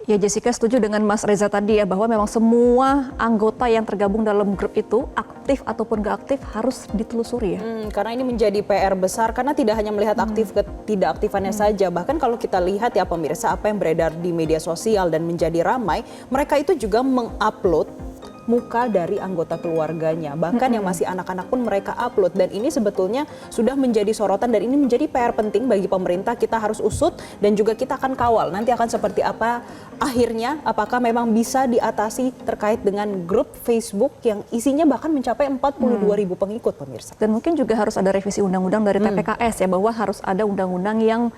Ya, Jessica setuju dengan Mas Reza tadi ya, bahwa memang semua anggota yang tergabung dalam grup itu aktif ataupun gak aktif harus ditelusuri ya. Karena ini menjadi PR besar karena tidak hanya melihat aktif tidak aktifannya saja, bahkan kalau kita lihat ya pemirsa apa yang beredar di media sosial dan menjadi ramai, mereka itu juga mengupload muka dari anggota keluarganya, bahkan yang masih anak-anak pun mereka upload, dan ini sebetulnya sudah menjadi sorotan dan ini menjadi PR penting bagi pemerintah. Kita harus usut dan juga kita akan kawal nanti akan seperti apa akhirnya, apakah memang bisa diatasi terkait dengan grup Facebook yang isinya bahkan mencapai 42.000 pengikut pemirsa. Dan mungkin juga harus ada revisi undang-undang dari TPKS ya, bahwa harus ada undang-undang yang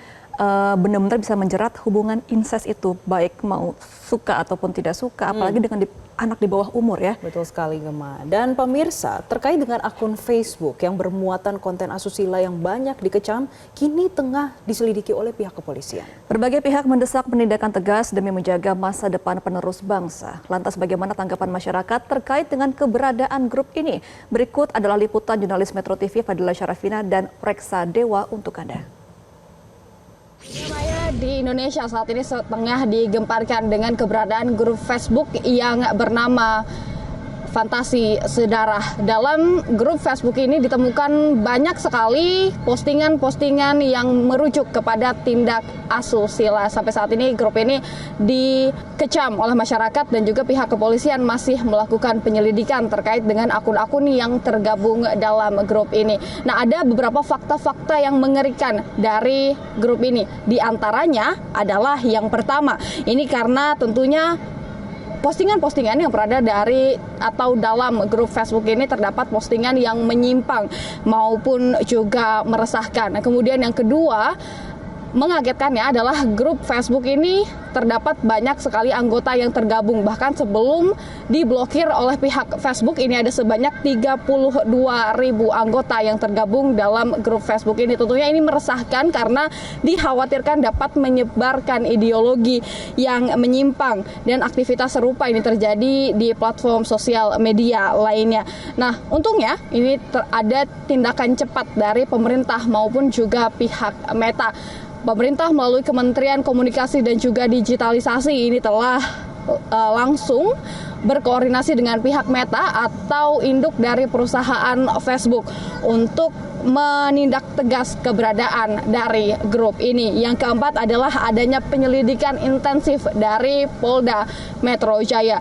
benar-benar bisa menjerat hubungan incest itu, baik mau suka ataupun tidak suka, apalagi dengan anak di bawah umur ya. Betul sekali Gemma. Dan pemirsa, terkait dengan akun Facebook yang bermuatan konten asusila yang banyak dikecam, kini tengah diselidiki oleh pihak kepolisian. Berbagai pihak mendesak penindakan tegas demi menjaga masa depan penerus bangsa. Lantas bagaimana tanggapan masyarakat terkait dengan keberadaan grup ini? Berikut adalah liputan jurnalis Metro TV Fadila Syarafina dan Reksa Dewa untuk Anda. Di Indonesia saat ini tengah digemparkan dengan keberadaan grup Facebook yang bernama Fantasi Sedarah. Dalam grup Facebook ini ditemukan banyak sekali postingan-postingan yang merujuk kepada tindak asusila. Sampai saat ini grup ini dikecam oleh masyarakat dan juga pihak kepolisian masih melakukan penyelidikan terkait dengan akun-akun yang tergabung dalam grup ini. Nah, ada beberapa fakta-fakta yang mengerikan dari grup ini. Di antaranya adalah yang pertama, ini karena tentunya postingan-postingan yang berada dari atau dalam grup Facebook ini terdapat postingan yang menyimpang maupun juga meresahkan. Nah, kemudian yang kedua, mengagetkannya adalah grup Facebook ini terdapat banyak sekali anggota yang tergabung. Bahkan sebelum diblokir oleh pihak Facebook ini ada sebanyak 32.000 anggota yang tergabung dalam grup Facebook ini. Tentunya ini meresahkan karena dikhawatirkan dapat menyebarkan ideologi yang menyimpang dan aktivitas serupa ini terjadi di platform sosial media lainnya. Nah, untungnya ini ada tindakan cepat dari pemerintah maupun juga pihak Meta. Pemerintah melalui Kementerian Komunikasi dan juga Digitalisasi ini telah langsung berkoordinasi dengan pihak Meta atau induk dari perusahaan Facebook untuk menindak tegas keberadaan dari grup ini. Yang keempat adalah adanya penyelidikan intensif dari Polda Metro Jaya.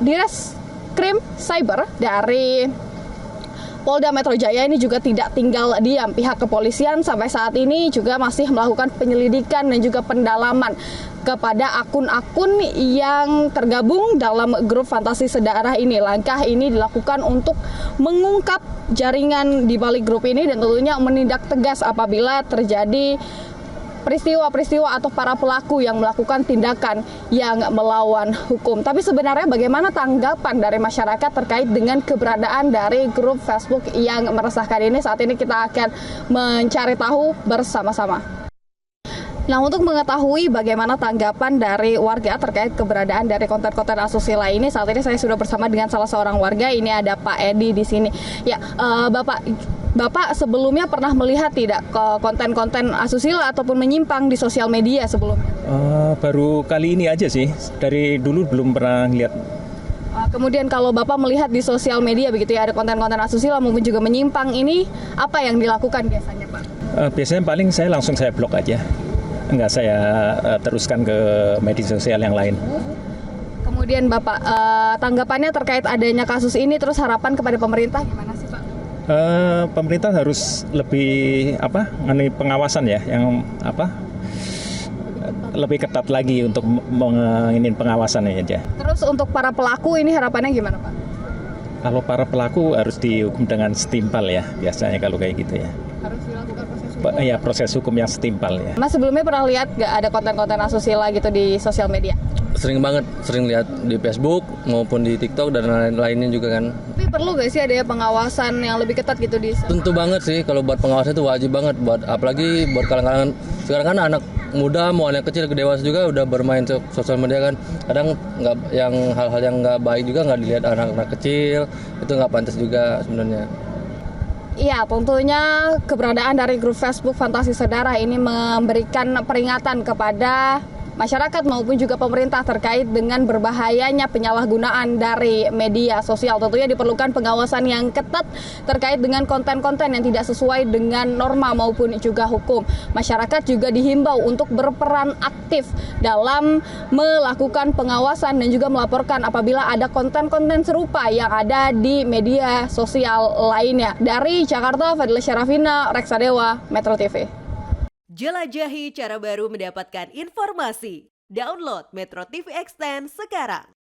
Direskrim Cyber dari Polda Metro Jaya ini juga tidak tinggal diam. Pihak kepolisian sampai saat ini juga masih melakukan penyelidikan dan juga pendalaman kepada akun-akun yang tergabung dalam grup Fantasi Sedarah ini. Langkah ini dilakukan untuk mengungkap jaringan di balik grup ini dan tentunya menindak tegas apabila terjadi peristiwa-peristiwa atau para pelaku yang melakukan tindakan yang melawan hukum. Tapi sebenarnya bagaimana tanggapan dari masyarakat terkait dengan keberadaan dari grup Facebook yang meresahkan ini? Saat ini kita akan mencari tahu bersama-sama. Nah, untuk mengetahui bagaimana tanggapan dari warga terkait keberadaan dari konten-konten asusila ini, saat ini saya sudah bersama dengan salah seorang warga. Ini ada Pak Edi di sini. Ya, Bapak sebelumnya pernah melihat tidak konten-konten asusila ataupun menyimpang di sosial media sebelumnya? Baru kali ini aja sih. Dari dulu belum pernah lihat. Kemudian kalau Bapak melihat di sosial media begitu ya, ada konten-konten asusila maupun juga menyimpang, ini apa yang dilakukan biasanya, Pak? Biasanya paling saya blok aja. Enggak saya teruskan ke media sosial yang lain. Kemudian Bapak, tanggapannya terkait adanya kasus ini, terus harapan kepada pemerintah gimana sih, Pak? Pemerintah harus lebih pengawasan ya, yang lebih ketat lagi untuk menginin pengawasan aja. Terus untuk para pelaku ini harapannya gimana, Pak? Kalau para pelaku harus dihukum dengan setimpal ya, biasanya kalau kayak gitu ya. Harus dilakukan proses hukum? Ya, proses hukum yang setimpal ya. Mas sebelumnya pernah lihat nggak ada konten-konten asusila gitu di sosial media? Sering banget, sering lihat di Facebook maupun di TikTok dan lain-lainnya juga kan. Tapi perlu gak sih ada pengawasan yang lebih ketat gitu di? Tentu banget sih, kalau buat pengawasan itu wajib banget, apalagi buat kalangan sekarang kan anak muda mau anak kecil ke dewasa juga udah bermain sosial media kan. Kadang nggak, yang hal-hal yang nggak baik juga nggak dilihat anak-anak kecil, itu nggak pantas juga sebenarnya. Iya, tentunya keberadaan dari grup Facebook Fantasi Sedarah ini memberikan peringatan kepada masyarakat maupun juga pemerintah terkait dengan berbahayanya penyalahgunaan dari media sosial. Tentunya diperlukan pengawasan yang ketat terkait dengan konten-konten yang tidak sesuai dengan norma maupun juga hukum. Masyarakat juga dihimbau untuk berperan aktif dalam melakukan pengawasan dan juga melaporkan apabila ada konten-konten serupa yang ada di media sosial lainnya. Dari Jakarta, Fadila Syarafina, Reksadewa, Metro TV. Jelajahi cara baru mendapatkan informasi. Download Metro TV Extend sekarang.